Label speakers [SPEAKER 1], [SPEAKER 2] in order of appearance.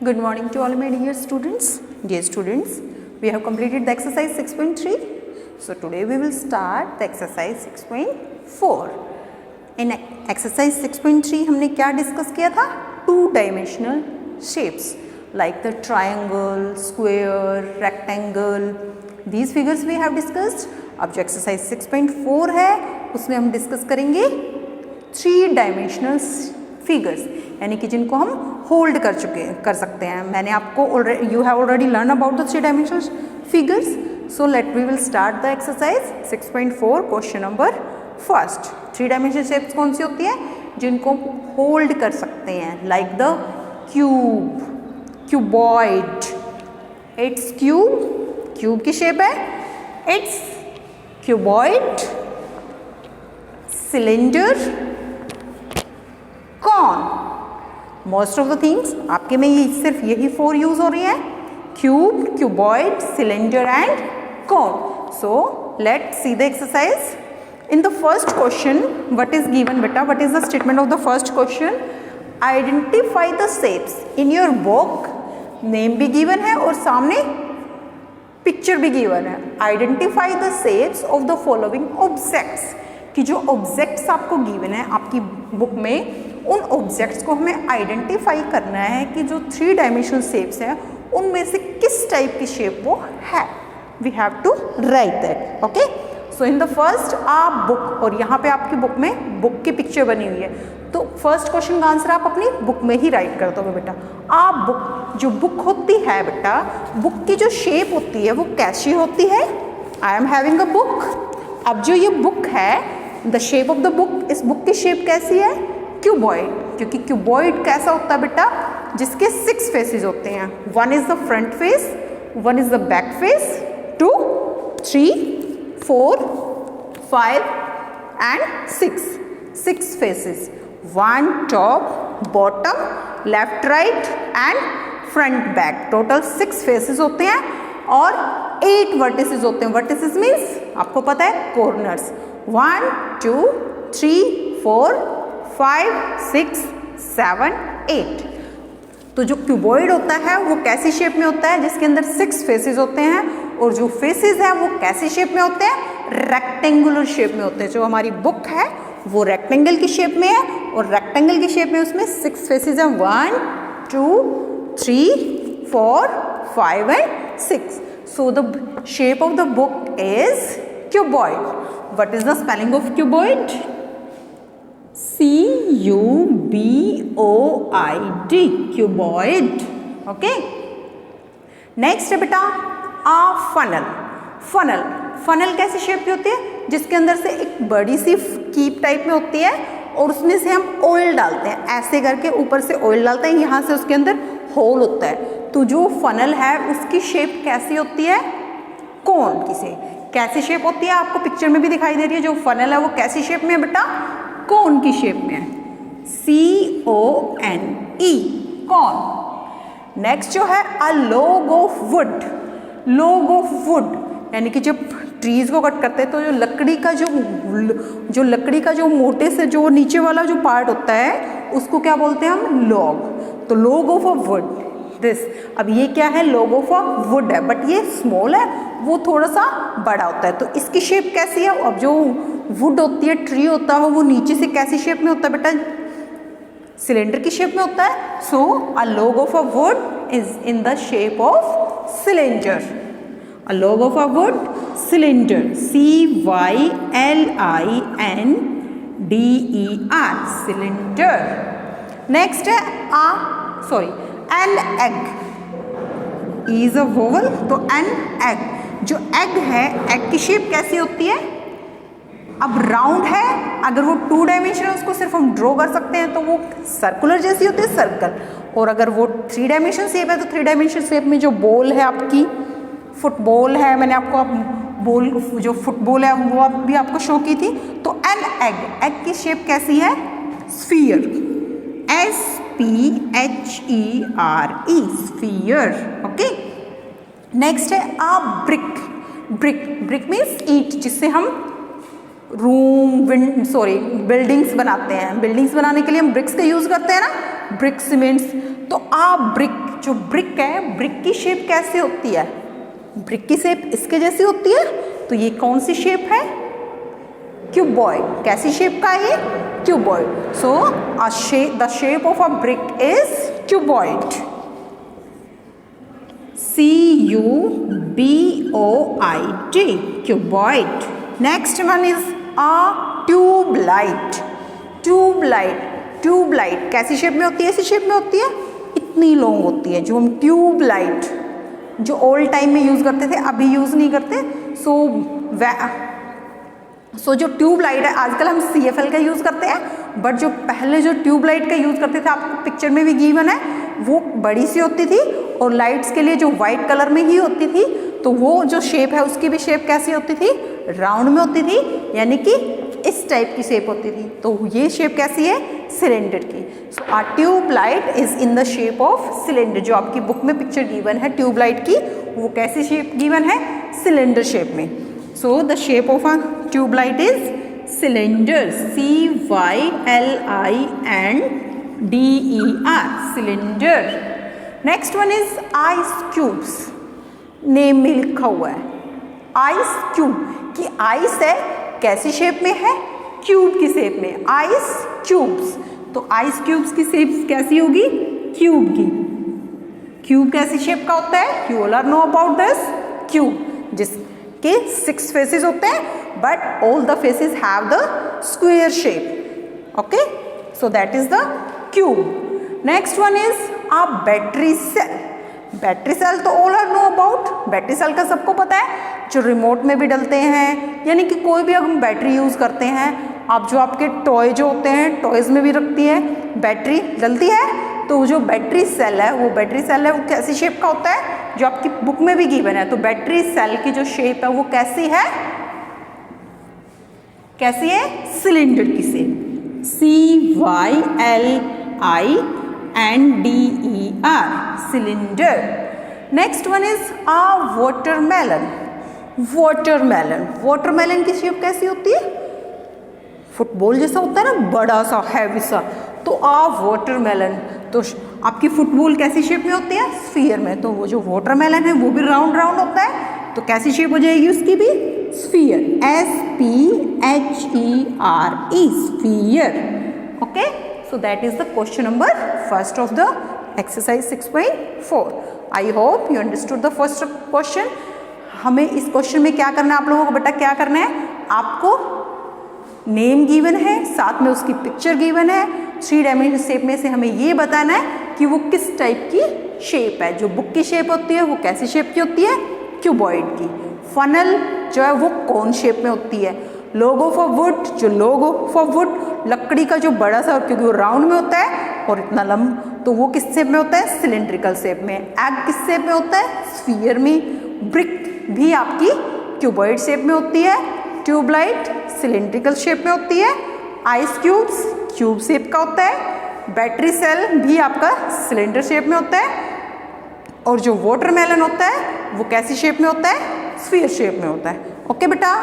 [SPEAKER 1] Good morning to all my dear students. Dear students, we have completed the exercise 6.3. So today we will start the exercise 6.4. In exercise 6.3 हमने क्या discuss किया था? 2-dimensional shapes like the triangle, square, rectangle. These figures we have discussed. अब जो exercise 6.4 है उसमें हम discuss करेंगे 3-dimensional फिगर्स, यानी कि जिनको हम होल्ड कर सकते हैं. मैंने आपको you have already learn about the 3-dimensional figures. So let we will start the exercise 6.4. Question number first. 3-dimensional shapes कौन सी होती है? जिनको होल्ड कर सकते हैं, like the cube, cuboid. It's cube, cube की शेप है. It's cuboid, cylinder, cone. Most of the things आपके में ये सिर्फ यही 4 यूज हो रही है: cube, cuboid, cylinder and cone. So let see the exercise. In the first question what is given बेटा? What is the statement of the first question? Identify the shapes in your book. Name भी given है और सामने picture भी given है. Identify the shapes of the following objects. कि जो objects आपको गिवन है आपकी बुक में, उन ऑब्जेक्ट्स को हमें आइडेंटिफाई करना है कि जो 3-dimensional शेप्स हैं उनमें से किस टाइप की शेप वो है. We have to write that. Okay. So in the first आप बुक, और यहाँ पे आपकी बुक में बुक की पिक्चर बनी हुई है, तो फर्स्ट क्वेश्चन का आंसर आप अपनी बुक में ही राइट कर दोगे बेटा. आप बुक, जो बुक होती है बेटा, बुक की जो शेप होती है वो कैसी होती है? I am having a book. अब जो ये बुक है, the shape of the book, इस बुक की शेप कैसी है? क्यूबॉइड. क्योंकि क्यूबॉइड कैसा होता है बेटा? जिसके 6 फेसेस होते हैं. 1 is the front face, 1 is the back face, 2, 3, 4, 5 and 6 faces. 1 top, bottom, left, right and front, back. Total 6 faces होते हैं और 8 वर्टिसेस होते हैं. वर्टिसेस मीन्स आपको पता है कॉर्नर्स. 1, 2, 3, 4, 5, 6, 7, 8. तो जो क्यूबॉइड होता है वो कैसी शेप में होता है? जिसके अंदर 6 फेसेस होते हैं. और जो फेसेस हैं वो कैसी शेप में होते हैं? रेक्टेंगुलर शेप में होते हैं. जो हमारी बुक है वो रेक्टेंगल की शेप में है, और रेक्टेंगल की शेप में उसमें 6 फेसेस हैं. 1, 2, 3, 4, 5 and 6. So the shape of the book is cuboid. What is the spelling of cuboid? C-U-B-O-I-D. Cuboid. Okay. Next है बेटा a funnel. Funnel कैसी शेप की होती है? जिसके अंदर से एक बड़ी सी कीप टाइप में होती है और उसमें से हम ऑयल डालते हैं. ऐसे करके ऊपर से ऑयल डालते हैं, यहाँ से उसके अंदर होल होता है. तो जो फनल है उसकी शेप कैसी होती है? कोन की से. कैसी शेप होती है? आपको पिक्चर में भी दिखाई दे रही है. जो फनल है वो कैसी शेप में है बेटा? कोन की शेप में है. C-O-N-E, cone. नेक्स्ट जो है a log of wood. Log of wood यानी कि जब ट्रीज को कट करते हैं तो जो लकड़ी का जो मोटे से जो नीचे वाला जो पार्ट होता है उसको क्या बोलते हैं हम? लॉग. तो log of a would this. अब ये क्या है? लॉग ऑफ अ वुड है, बट ये स्मॉल है, वो थोड़ा सा बड़ा होता है. तो इसकी शेप कैसी है? अब जो वुड होती है, ट्री होता है, वो नीचे से कैसी शेप में होता है बेटा? सिलेंडर की शेप में होता है. So a log of a wood is in the shape of cylinder. A log of a wood, cylinder. C-Y-L-I-N-D-E-R, cylinder. Next है an egg. Is a vowel, तो एन एग. जो एग है, egg की shape कैसी होती है? अब round है, अगर वो 2-dimensional उसको सिर्फ हम ड्रॉ कर सकते हैं तो वो सर्कुलर जैसी होती है, सर्कल. और अगर वो 3-dimensional शेप है तो 3-dimensional शेप में जो बॉल है आपकी, फुटबॉल है, मैंने आपको बॉल, जो फुटबॉल है वो भी आपको शो की थी. तो एन एग, एग की शेप कैसी है? Sphere. S-P-H-E-R-E, sphere. Okay. Next है अ ब्रिक. ब्रिक मीन्स ईंट, जिससे हम बिल्डिंग्स बनाते हैं. बिल्डिंग्स बनाने के लिए हम ब्रिक्स का यूज करते हैं ना, ब्रिक सीमेंट्स. तो ब्रिक, जो ब्रिक है, ब्रिक की शेप कैसे होती है? ब्रिक की शेप इसके जैसी होती है। तो ये कौन सी शेप है? क्यूबॉइड। कैसी शेप का है ये? Cuboid. So the shape of a brick is cuboid. CUBOID, cuboid. Next one is a tube light. Tube light, tube light कैसी शेप में होती है? ऐसी शेप में होती है, इतनी लॉन्ग होती है, जो हम ट्यूब लाइट, जो ओल्ड टाइम में यूज़ करते थे, अभी यूज़ नहीं करते। सो जो ट्यूब लाइट है, आजकल हम CFL का यूज़ करते हैं, बट जो पहले जो ट्यूब लाइट का यूज़ करते थे, आपको पिक्चर में भी गिवन है, वो बड़ी सी होती थी और लाइट्स के लिए जो वाइट कलर में ही होती थी। तो वो जो शेप है उसकी भी शेप कैसी होती थी? राउंड में होती थी, यानी कि इस टाइप की शेप होती थी। तो ये शेप कैसी है? सिलेंडर की। So a tube light is in the shape of cylinder. जो आपकी बुक में पिक्चर गिवन है ट्यूब लाइट की, वो कैसी शेप गिवन है? सिलेंडर शेप में। So the shape of a tube light is cylinder, CYLINDER, cylinder. Next one is ice cubes. Name में लिखा हुआ है आइस क्यूब, कि आइस है कैसी शेप में है? क्यूब की शेप में, आइस क्यूब्स। तो आइस क्यूब्स की शेप कैसी होगी? क्यूब की। क्यूब कैसी शेप का होता है? You all are know about this cube, जिसके 6 फेसेस होते हैं, but all the faces have the square shape. Okay, so that is the cube. Next one is a battery cell. Battery cell तो all are know about. Battery cell का सबको पता है, जो remote में भी डलते हैं, यानी कि कोई भी हम बैटरी यूज़ करते हैं, आप जो आपके टॉय जो होते हैं, टॉयज़ में भी रखती है बैटरी डलती है। तो जो बैटरी सेल है, वो बैटरी सेल है, वो कैसी शेप का होता है? जो आपकी बुक में भी गिवन है। तो बैटरी सेल की जो शेप है वो कैसी है? कैसी है? सिलेंडर की shape, CYLINDER, cylinder. Next one is a watermelon. Watermelon, watermelon की शेप कैसी होती है? फुटबॉल जैसा होता है ना, बड़ा सा, हैवी सा। तो वाटरमेलन, तो आपकी फुटबॉल कैसी शेप में होती है? स्फीयर में। तो वो जो वाटरमेलन है वो भी राउंड राउंड होता है, तो कैसी शेप हो जाएगी उसकी भी? Sphere, SPHERE, sphere. Okay, so that is the question number first of the exercise 6.4. I hope you understood the first question. हमें इस क्वेश्चन में क्या करना है आप लोगों को? बेटा क्या करना है? आपको नेम गिवन है, साथ में उसकी पिक्चर गिवन है, 3 डायमेंशनल शेप में से हमें ये बताना है कि वो किस टाइप की शेप है। जो बुक की शेप होती है वो कैसी शेप की होती है? क्यूबॉइड की। फनल जो है वो कौन शेप में होती है? लोगो फॉर वुड, जो लोगो फॉर वुड, लकड़ी का जो बड़ा सा, क्योंकि वो राउंड में होता है और इतना लंबा, तो वो किस शेप में होता है? सिलेंड्रिकल शेप में। एग किस शेप में होता है? स्फीयर में। ब्रिक भी आपकी क्यूबॉइड शेप में होती है। ट्यूबलाइट सिलेंड्रिकल शेप में होती है। आइस क्यूब्स क्यूब शेप का होता है। बैटरी सेल भी आपका सिलेंडर शेप में होता है। और जो वाटरमेलन होता है वो कैसी शेप में होता है? स्फीयर शेप में होता है। ओके बेटा।